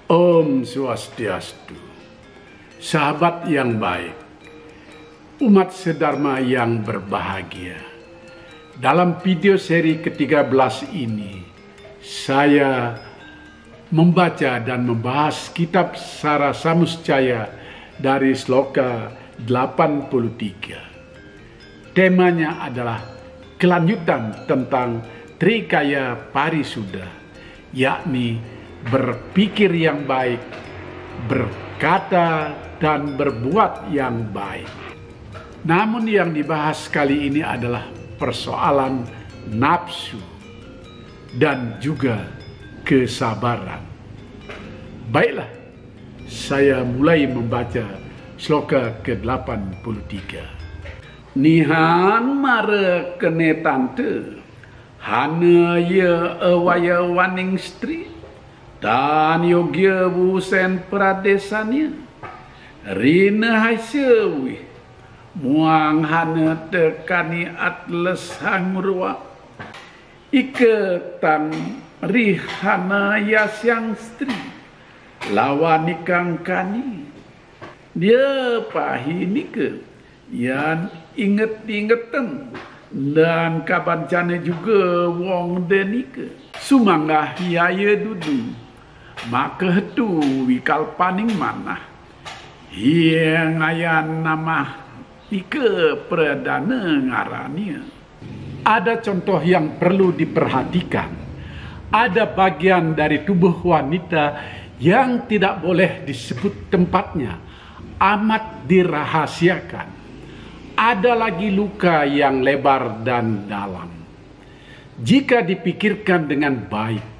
Om Swastiastu, sahabat yang baik, umat sedharma yang berbahagia. Dalam video seri ke-13 ini, saya membaca dan membahas kitab Sara Samuscaya dari Sloka 83. Temanya adalah kelanjutan tentang Trikaya Parisuddha, yakni berpikir yang baik, berkata dan berbuat yang baik. Namun yang dibahas kali ini adalah persoalan nafsu dan juga kesabaran. Baiklah, saya mulai membaca sloka ke-83. Nihan mare kene tante, hana ye awaya waning stri, dan yogya wusen pradesanya, rina haisewi, muang hana tekani atles hangurwa, iketan rihana yasyang stri, lawan ikang kani, dia pahini ke, yang inget-ingetan, dan kabancana juga wong denike, sumanggah yaya dudu, maka tu wikal paning manah, yang ayan nama ike perdana ngarania. Ada contoh yang perlu diperhatikan. Ada bagian dari tubuh wanita yang tidak boleh disebut tempatnya, amat dirahasiakan. Ada lagi luka yang lebar dan dalam. Jika dipikirkan dengan baik,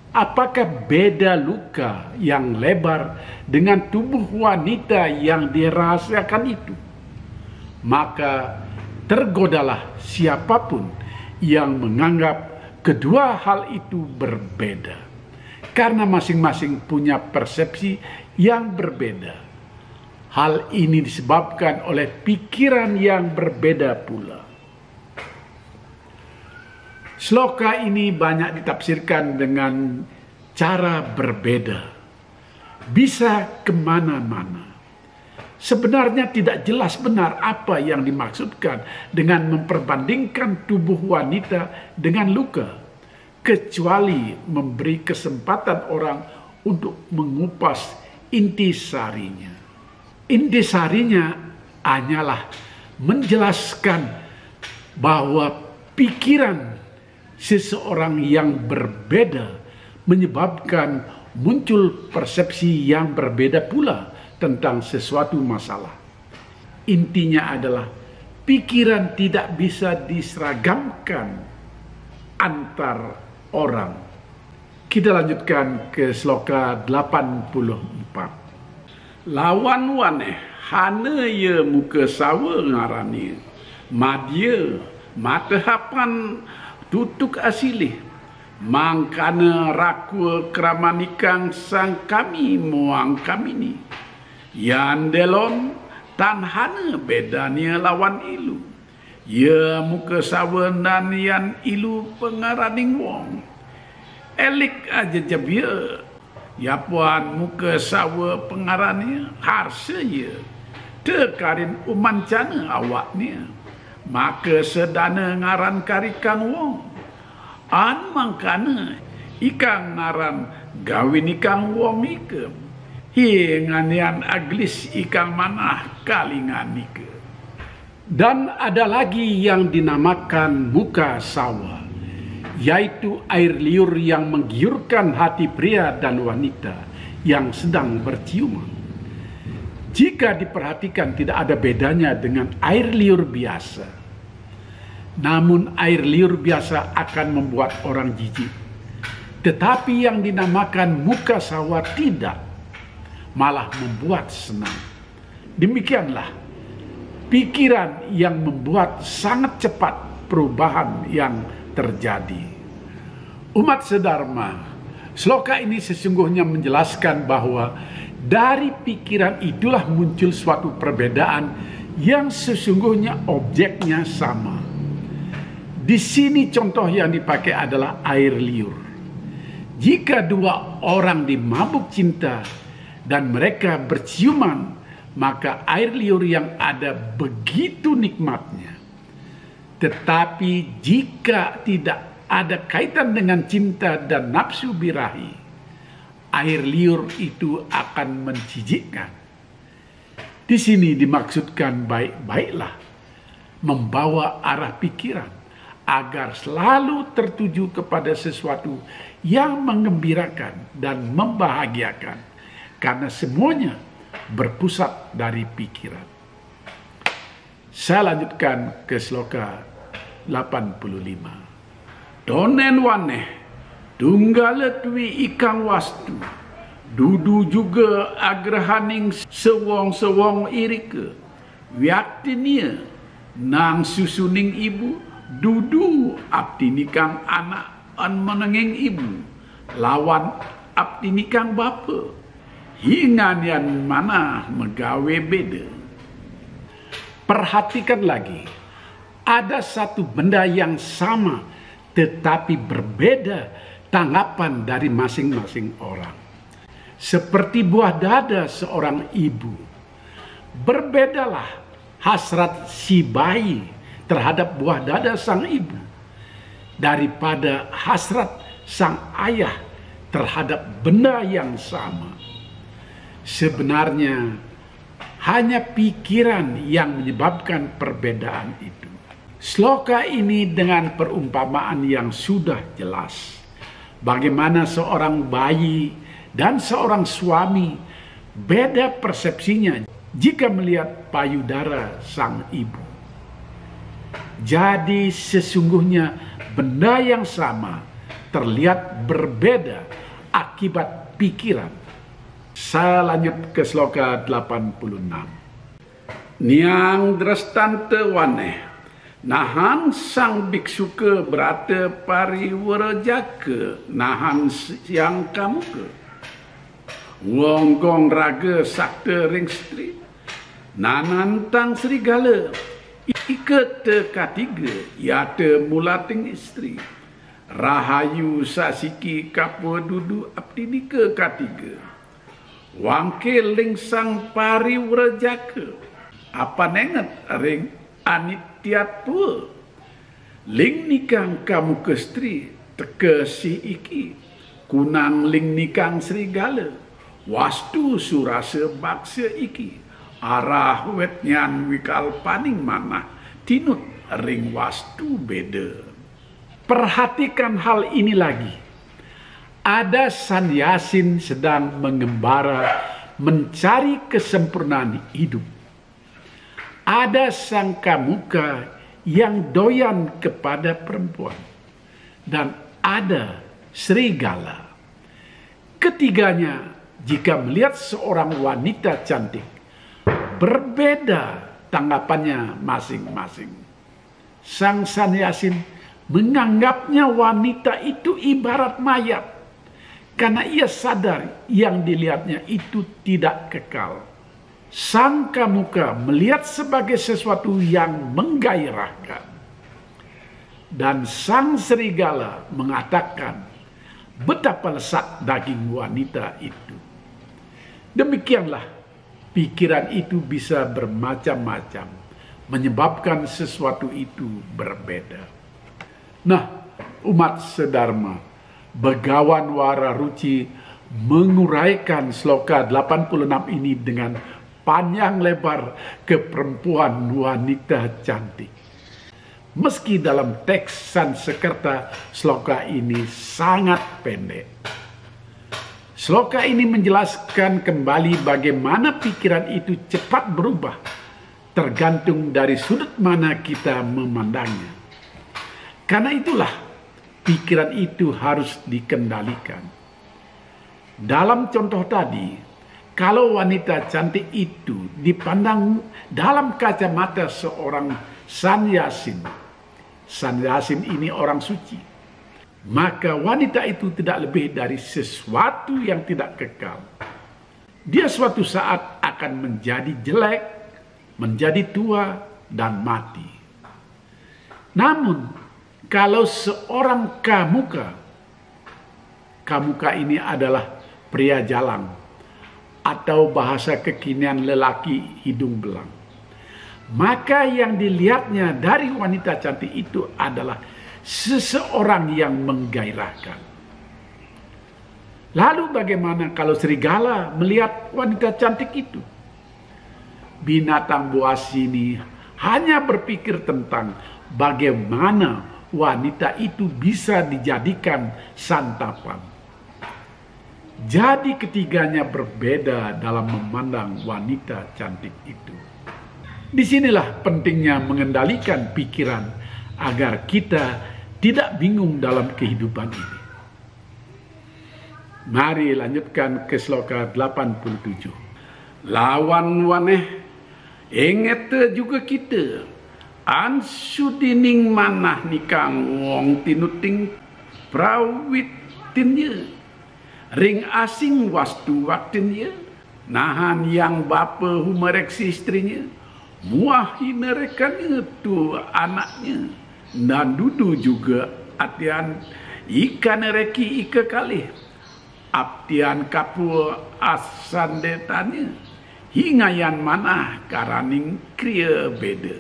apakah beda luka yang lebar dengan tubuh wanita yang dirahasiakan itu? Maka tergodalah siapapun yang menganggap kedua hal itu berbeda, karena masing-masing punya persepsi yang berbeda. Hal ini disebabkan oleh pikiran yang berbeda pula. Sloka ini banyak ditafsirkan dengan cara berbeda, bisa kemana-mana. Sebenarnya tidak jelas benar apa yang dimaksudkan dengan memperbandingkan tubuh wanita dengan luka, kecuali memberi kesempatan orang untuk mengupas intisarinya. Intisarinya hanyalah menjelaskan bahwa pikiran seseorang yang berbeda menyebabkan muncul persepsi yang berbeda pula tentang sesuatu masalah. Intinya adalah pikiran tidak bisa diseragamkan antar orang. Kita lanjutkan ke sloka 84. Lawan waneh hana ye muka sawa ngarani, madya matahapan tutuk asilih, mangkana rakua kramanikang sang kami muang kami ni, yan delon tan hana bedanya lawan ilu, ye muka sawa dan yan ilu pengaraning wong, elik aja jabia. Ya puan muka sawa pengarani harsa ye tekarin umancana awaknya, maka sedana ngaran karikang wong an mangkana ikang ngaran gawin ikang wong ike hinganian aglis ikang manah kalingan ike. Dan ada lagi yang dinamakan muka sawa, yaitu air liur yang menggiurkan hati pria dan wanita yang sedang berciuman. Jika diperhatikan tidak ada bedanya dengan air liur biasa. Namun air liur biasa akan membuat orang jijik. Tetapi yang dinamakan muka sawa tidak, malah membuat senang. Demikianlah pikiran yang membuat sangat cepat perubahan yang terjadi. Umat sedharma, sloka ini sesungguhnya menjelaskan bahwa dari pikiran itulah muncul suatu perbedaan yang sesungguhnya objeknya sama. Di sini contoh yang dipakai adalah air liur. Jika dua orang dimabuk cinta dan mereka berciuman, maka air liur yang ada begitu nikmatnya. Tetapi jika tidak ada kaitan dengan cinta dan nafsu birahi, air liur itu akan menjijikkan. Di sini dimaksudkan baik-baiklah, membawa arah pikiran agar selalu tertuju kepada sesuatu yang menggembirakan dan membahagiakan, karena semuanya berpusat dari pikiran. Saya lanjutkan ke sloka 85. Donen waneh tunggale tui ikang wastu, dudu juga agrahaning sewong-sewong irike, wiaktinia nang susuning ibu, dudu abdi nikang anak an menengeng ibu, lawan abdi nikang bapa, hingan yang mana megawe beda. Perhatikan lagi, ada satu benda yang sama tetapi berbeda tanggapan dari masing-masing orang. Seperti buah dada seorang ibu, berbedalah hasrat si bayi terhadap buah dada sang ibu daripada hasrat sang ayah terhadap benda yang sama. Sebenarnya hanya pikiran yang menyebabkan perbedaan itu. Sloka ini dengan perumpamaan yang sudah jelas bagaimana seorang bayi dan seorang suami beda persepsinya jika melihat payudara sang ibu. Jadi sesungguhnya benda yang sama terlihat berbeda akibat pikiran. Saya lanjut ke sloka 86. Niang drastante waneh, nahan sang biksuke berata pariwarajaka, nahan siang kamuke. Wonggong raga sakta ring stri, nanantang serigala, ika te katiga, yata mulating istri. Rahayu sasiki kapwa dudu abdi nika katiga. Wangke ling sang pariwarajaka, apa nenget ring anityatua. Ling nikang kamu kestri, teka si iki, kunang ling nikang serigala. Wastu surasa baksa iki, arah wetnyan wikal paning manah, tinut ring wastu beda. Perhatikan hal ini lagi. Ada Sanyasin sedang mengembara mencari kesempurnaan hidup. Ada sang kamuka yang doyan kepada perempuan. Dan ada serigala. Ketiganya jika melihat seorang wanita cantik, berbeda tanggapannya masing-masing. Sang Sanyasin menganggapnya wanita itu ibarat mayat, karena ia sadar yang dilihatnya itu tidak kekal. Sang kamuka melihat sebagai sesuatu yang menggairahkan. Dan sang serigala mengatakan betapa lesat daging wanita itu. Demikianlah pikiran itu bisa bermacam-macam, menyebabkan sesuatu itu berbeda. Nah, umat sedharma, Begawan Wara Ruci menguraikan sloka 86 ini dengan panjang lebar ke perempuan wanita cantik. Meski dalam teks Sansekerta sloka ini sangat pendek. Sloka ini menjelaskan kembali bagaimana pikiran itu cepat berubah, tergantung dari sudut mana kita memandangnya. Karena itulah pikiran itu harus dikendalikan. Dalam contoh tadi, kalau wanita cantik itu dipandang dalam kacamata seorang Sanyasin, Sanyasin ini orang suci, maka wanita itu tidak lebih dari sesuatu yang tidak kekal. Dia suatu saat akan menjadi jelek, menjadi tua, dan mati. Namun, kalau seorang kamuka Kamuka ini adalah pria jalang, atau bahasa kekinian lelaki hidung belang. Maka yang dilihatnya dari wanita cantik itu adalah seseorang yang menggairahkan. Lalu bagaimana kalau serigala melihat wanita cantik itu? Binatang buas ini hanya berpikir tentang bagaimana wanita itu bisa dijadikan santapan. Jadi ketiganya berbeda dalam memandang wanita cantik itu. Disinilah pentingnya mengendalikan pikiran agar kita tidak bingung dalam kehidupan ini. Mari lanjutkan ke sloka 87. Lawan waneh inget juga kita ansudining manah nikang wong tinuting prawitinnya ring asing wastu waktinnya nahan yang bapa humereksi istrinya muahi nerekannya tu anaknya dan dudu juga atian ikan nereki ika kali aptian kapu asandetannya hingga yang mana karaning kriya beda.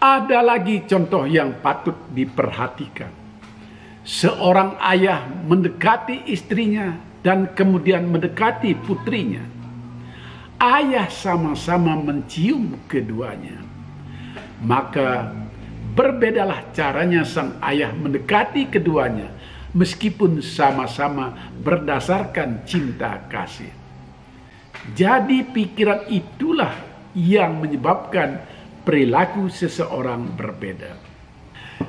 Ada lagi contoh yang patut diperhatikan. Seorang ayah mendekati istrinya dan kemudian mendekati putrinya. Ayah sama-sama mencium keduanya. Maka berbedalah caranya sang ayah mendekati keduanya meskipun sama-sama berdasarkan cinta kasih. Jadi pikiran itulah yang menyebabkan perilaku seseorang berbeda.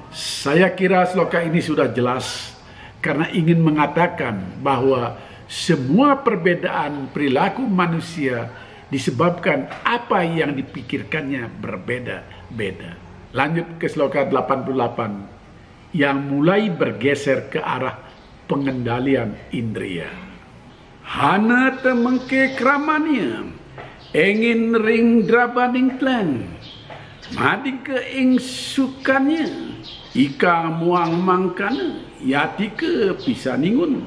Saya kira sloka ini sudah jelas karena ingin mengatakan bahwa semua perbedaan perilaku manusia disebabkan apa yang dipikirkannya berbeda-beda. Lanjut ke sloka 88 yang mulai bergeser ke arah pengendalian indria. Hana temengke kramania engin ring drabaning plan mading ke ing sukannya ika muang mangkana yati ke pisaningun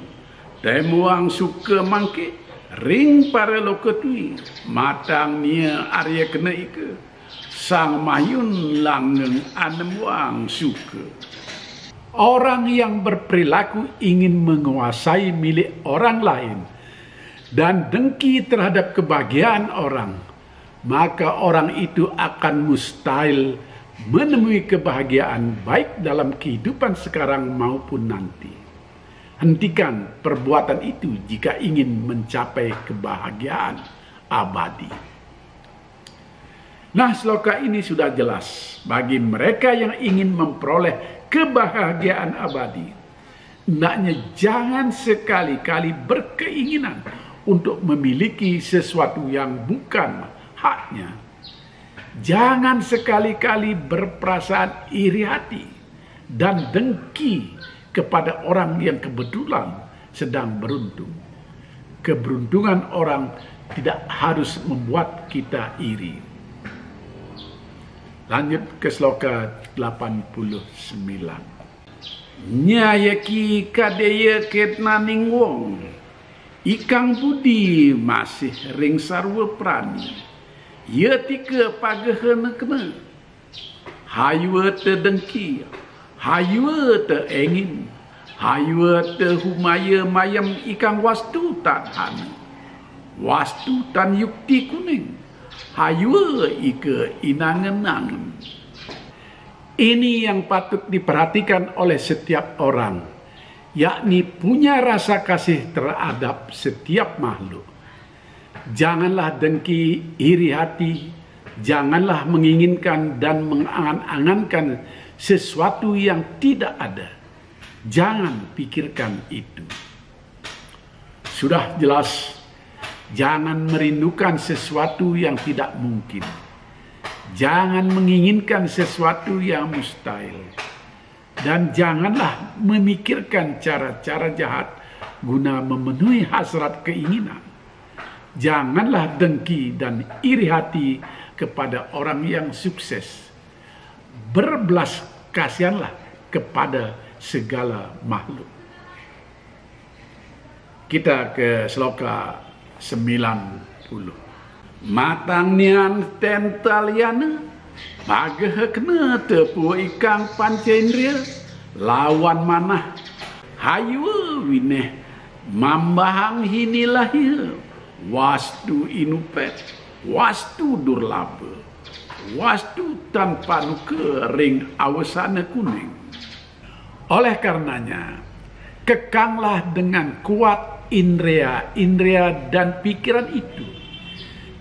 temuang suka mangke ring para loketui matang nia arya kena ika sang mayun langgeng anemuang suka. Orang yang berperilaku ingin menguasai milik orang lain dan dengki terhadap kebahagiaan orang, maka orang itu akan mustahil menemui kebahagiaan baik dalam kehidupan sekarang maupun nanti. Hentikan perbuatan itu jika ingin mencapai kebahagiaan abadi. Nah, sloka ini sudah jelas bagi mereka yang ingin memperoleh kebahagiaan abadi. Hendaknya jangan sekali-kali berkeinginan untuk memiliki sesuatu yang bukan haknya. Jangan sekali-kali berperasaan iri hati dan dengki kepada orang yang kebetulan sedang beruntung. Keberuntungan orang tidak harus membuat kita iri. Lanjut ke sloka 89. Nyayaki kadaya ketnaning wong ikang budi masih ring sarwa prani ia tika pagahana kena hayua te dengki hayua te engin hayua te humaya mayam ikang wastu tan hana wastu tan yukti kuning hayua ika inangan-angan. Ini yang patut diperhatikan oleh setiap orang, yakni punya rasa kasih terhadap setiap makhluk. Janganlah dengki, iri hati, janganlah menginginkan dan mengangan-angankan sesuatu yang tidak ada. Jangan pikirkan itu. Sudah jelas, jangan merindukan sesuatu yang tidak mungkin. Jangan menginginkan sesuatu yang mustahil. Dan janganlah memikirkan cara-cara jahat guna memenuhi hasrat keinginan. Janganlah dengki dan iri hati kepada orang yang sukses. Berbelas kasihanlah kepada segala makhluk. Kita ke sloka 90. Matangnian tentaliana magehekna tepu ikang pancendria lawan manah hayu wineh mambahang hinilah wastu inupet wastu durlaba wastu tanpa nuke ring awasana kuning. Oleh karenanya kekanglah dengan kuat indria dan pikiran itu.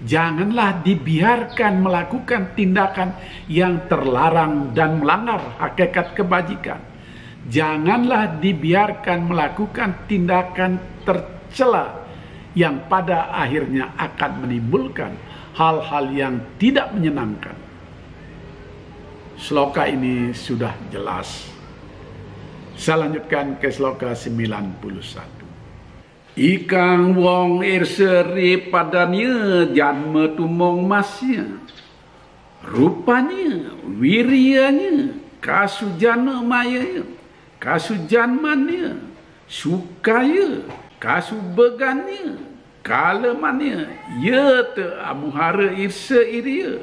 Janganlah dibiarkan melakukan tindakan yang terlarang dan melanggar hakikat kebajikan. Janganlah dibiarkan melakukan tindakan tercela yang pada akhirnya akan menimbulkan hal-hal yang tidak menyenangkan. Sloka ini sudah jelas. Saya lanjutkan ke sloka 91. Ikang wong irseri padanya janma tumong masnya, rupanya wirianya kasujana maya, kasujanmannya sukaya kasubegannya kalemannya ya te amuhara irsa iria.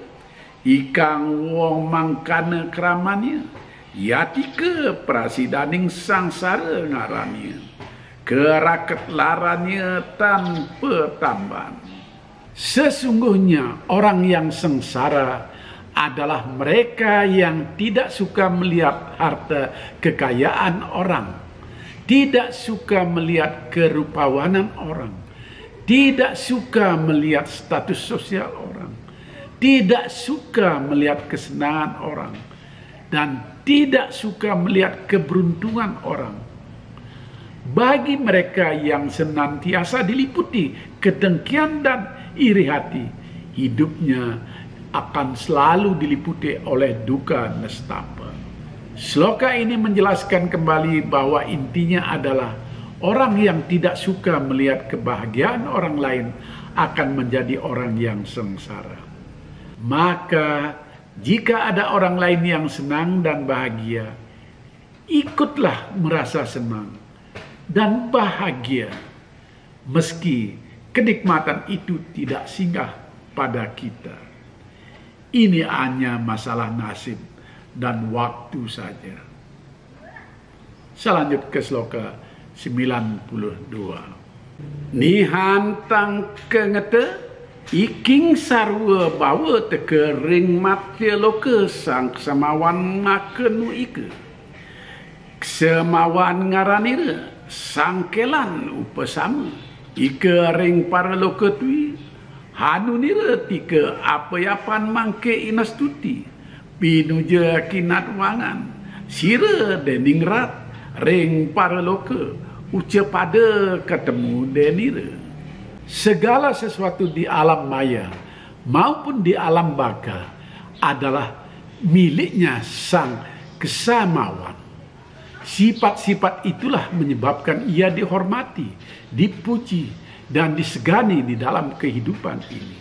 Ikang wong mangkana keramannya yatika prasidaning sangsara ngarannya, keraket larannya tanpa tambahan. Sesungguhnya orang yang sengsara adalah mereka yang tidak suka melihat harta kekayaan orang, tidak suka melihat kerupawanan orang, tidak suka melihat status sosial orang, tidak suka melihat kesenangan orang, dan tidak suka melihat keberuntungan orang. Bagi mereka yang senantiasa diliputi kedengkian dan iri hati, hidupnya akan selalu diliputi oleh duka nestapa. Sloka ini menjelaskan kembali bahwa intinya adalah orang yang tidak suka melihat kebahagiaan orang lain akan menjadi orang yang sengsara. Maka jika ada orang lain yang senang dan bahagia, ikutlah merasa senang dan bahagia, meski kenikmatan itu tidak singgah pada kita. Ini hanya masalah nasib dan waktu saja. Saya lanjut ke sloka 92. Nihantang kengete iking sarwa bawa teke ring matya loka sang samawan makenu ike. Semawan ngaranira sangkelan upasama ika ring para lokatui hanu nira tika apa-yapan mangke inastuti pinuja kinat wangan sira dening rat ring para loka uca pada ketemu denira. Segala sesuatu di alam maya maupun di alam baka adalah miliknya sang kesamawan. Sifat-sifat itulah menyebabkan ia dihormati, dipuji, dan disegani di dalam kehidupan ini.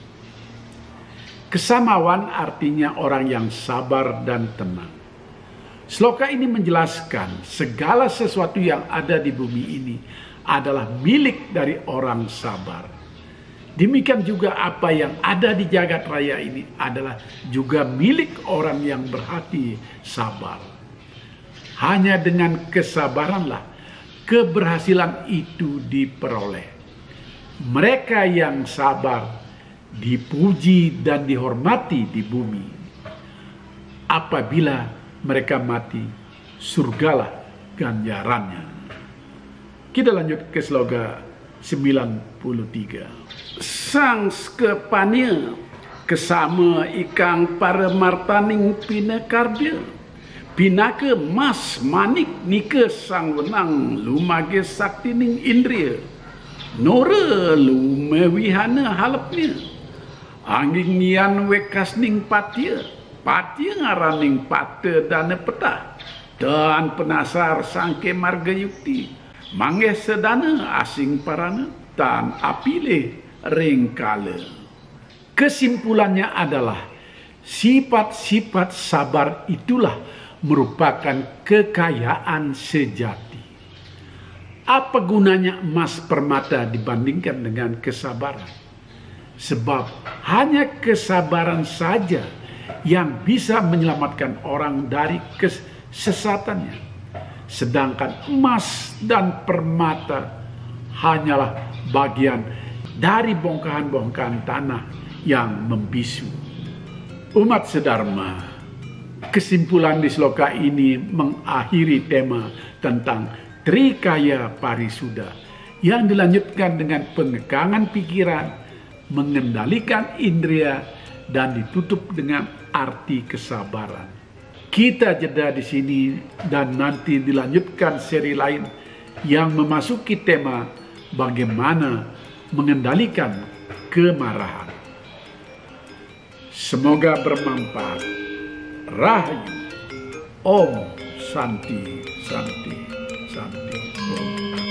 Kesamawan artinya orang yang sabar dan tenang. Sloka ini menjelaskan segala sesuatu yang ada di bumi ini adalah milik dari orang sabar. Demikian juga apa yang ada di jagat raya ini adalah juga milik orang yang berhati sabar. Hanya dengan kesabaranlah keberhasilan itu diperoleh. Mereka yang sabar dipuji dan dihormati di bumi. Apabila mereka mati, surgalah ganjarannya. Kita lanjut ke sloga 93. Sang skepania kesama ikang para martaning pinakardya. Pinaka mas manik nika sang wenang lumage saktining indria. Nora lumewihana halapnya. Anging nian wekasning patia. Patia ngaraning pata dana petah. Dan penasar sangke marga yukti. Mangeh sedana asing parana. Dan apile ringkala. Kesimpulannya adalah sifat-sifat sabar itulah merupakan kekayaan sejati. Apa gunanya emas permata dibandingkan dengan kesabaran? Sebab hanya kesabaran saja yang bisa menyelamatkan orang dari kesesatannya. Sedangkan emas dan permata hanyalah bagian dari bongkahan-bongkahan tanah yang membisu. Umat sedharma, kesimpulan di sloka ini mengakhiri tema tentang Trikaya Parisuda yang dilanjutkan dengan pengekangan pikiran, mengendalikan indera, dan ditutup dengan arti kesabaran. Kita jeda di sini dan nanti dilanjutkan seri lain yang memasuki tema bagaimana mengendalikan kemarahan. Semoga bermanfaat. Rahayu. Om Santi Santi Santi Om.